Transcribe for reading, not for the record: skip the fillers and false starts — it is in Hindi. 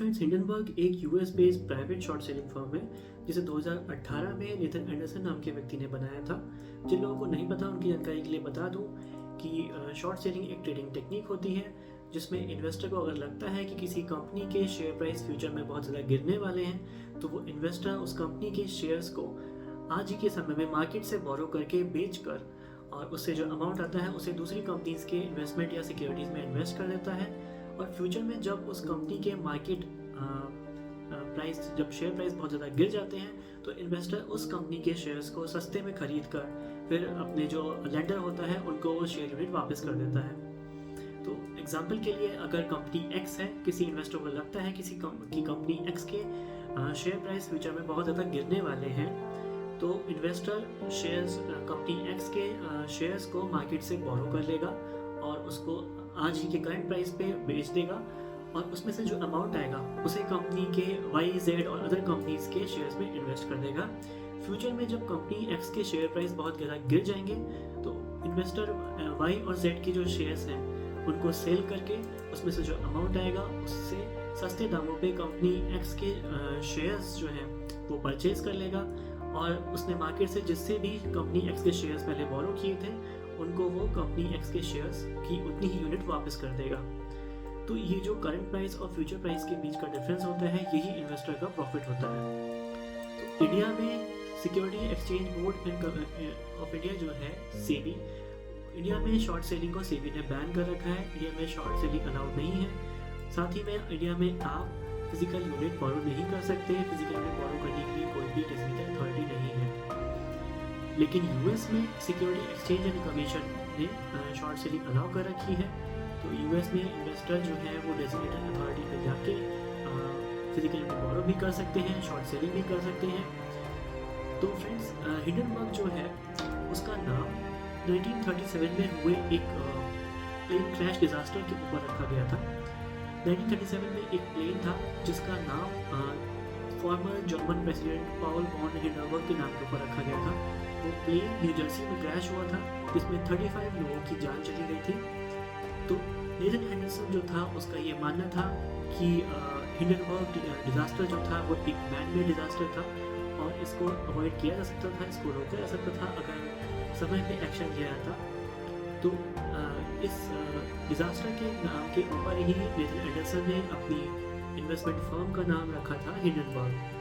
फ्रेंड्स, हिंडनबर्ग एक US based private short selling firm है जिसे 2018 में नेथन एंडरसन नाम के व्यक्ति ने बनाया था। जिन लोगों को नहीं पता उनकी जानकारी के लिए बता दूं कि शॉर्ट सेलिंग एक ट्रेडिंग टेक्निक होती है जिसमें इन्वेस्टर को अगर लगता है कि किसी कंपनी के शेयर प्राइस फ्यूचर में बहुत ज़्यादा गिरने वाले हैं तो वो इन्वेस्टर उस कंपनी के शेयर्स को आज ही के समय में मार्केट से बोरो करके बेच कर और उससे जो अमाउंट आता है उसे दूसरी कंपनीज के इन्वेस्टमेंट या सिक्योरिटीज़ में इन्वेस्ट कर देता है। और फ्यूचर में जब उस कंपनी के मार्केट प्राइस जब शेयर प्राइस बहुत ज़्यादा गिर जाते हैं तो इन्वेस्टर उस कंपनी के शेयर्स को सस्ते में खरीद कर फिर अपने जो लेंडर होता है उनको वो शेयर यूनिट वापस कर देता है। तो एग्जांपल के लिए अगर कंपनी एक्स है, किसी इन्वेस्टर को लगता है किसी की कंपनी एक्स के शेयर प्राइस फ्यूचर में बहुत ज़्यादा गिरने वाले हैं तो इन्वेस्टर शेयर्स कंपनी एक्स के शेयर्स को मार्केट से बोरो कर लेगा और उसको आज ही के करंट प्राइस पे बेच देगा और उसमें से जो अमाउंट आएगा उसे कंपनी के वाई जेड और अदर कंपनीज के शेयर्स में इन्वेस्ट कर देगा। फ्यूचर में जब कंपनी एक्स के शेयर प्राइस बहुत ज़्यादा गिर जाएंगे तो इन्वेस्टर वाई और जेड के जो शेयर्स हैं उनको सेल करके उसमें से जो अमाउंट आएगा उससे सस्ते दामों पे कंपनी एक्स के शेयर्स जो हैं वो परचेज कर लेगा और उसने मार्केट से जिससे भी कंपनी एक्स के शेयर्स पहले बोरो किए थे उनको वो कंपनी एक्स के शेयर्स की उतनी ही यूनिट वापस कर देगा। तो ये जो करंट प्राइस और फ्यूचर प्राइस के बीच का डिफरेंस होता है यही इन्वेस्टर का प्रॉफिट होता है। तो इंडिया में security exchange board of India जो है सेबी, इंडिया में शॉर्ट सेलिंग को सेबी ने बैन कर रखा है। इंडिया में शॉर्ट सेलिंग अलाउड नहीं है। साथ ही में इंडिया में आप फिजिकल यूनिट बोरो नहीं कर सकते। फिजिकल यूनिट बोरो करने के लिए कोई भी टेक्निकल अथॉरिटी नहीं है। लेकिन यूएस में सिक्योरिटी एक्सचेंज एंड कमीशन ने शॉर्ट सेलिंग अलाउ कर रखी है। तो यूएस में इन्वेस्टर जो है वो डेजिग्नेटेड अथॉरिटी पे जाके फिजिकल यूनिट बोरो भी कर सकते हैं, शॉर्ट सेलिंग भी कर सकते हैं। तो फ्रेंड्स, हिंडनबर्ग जो है उसका नाम 1937 में हुए एक प्लेन क्रैश डिजास्टर के ऊपर रखा गया था। 1937 में एक प्लेन था जिसका नाम फॉर्मर जर्मन प्रेसिडेंट पाउल वॉन हिंडनबर्ग के नाम के ऊपर रखा गया था। वो प्लेन न्यू जर्सी में क्रैश हुआ था जिसमें 35 लोगों की जान चली गई थी। तो नेथन एंडरसन जो था उसका ये मानना था कि हिंडनबर्ग डिजास्टर जो था वो एक मैन मेड डिजास्टर था और इसको अवॉइड किया जा सकता था, इसको रोका जा सकता था अगर समय पे एक्शन लिया जाता। तो इस डिजास्टर के नाम के ऊपर ही नेथन एंडरसन ने अपनी इन्वेस्टमेंट फर्म का नाम रखा था हिंडनबर्ग।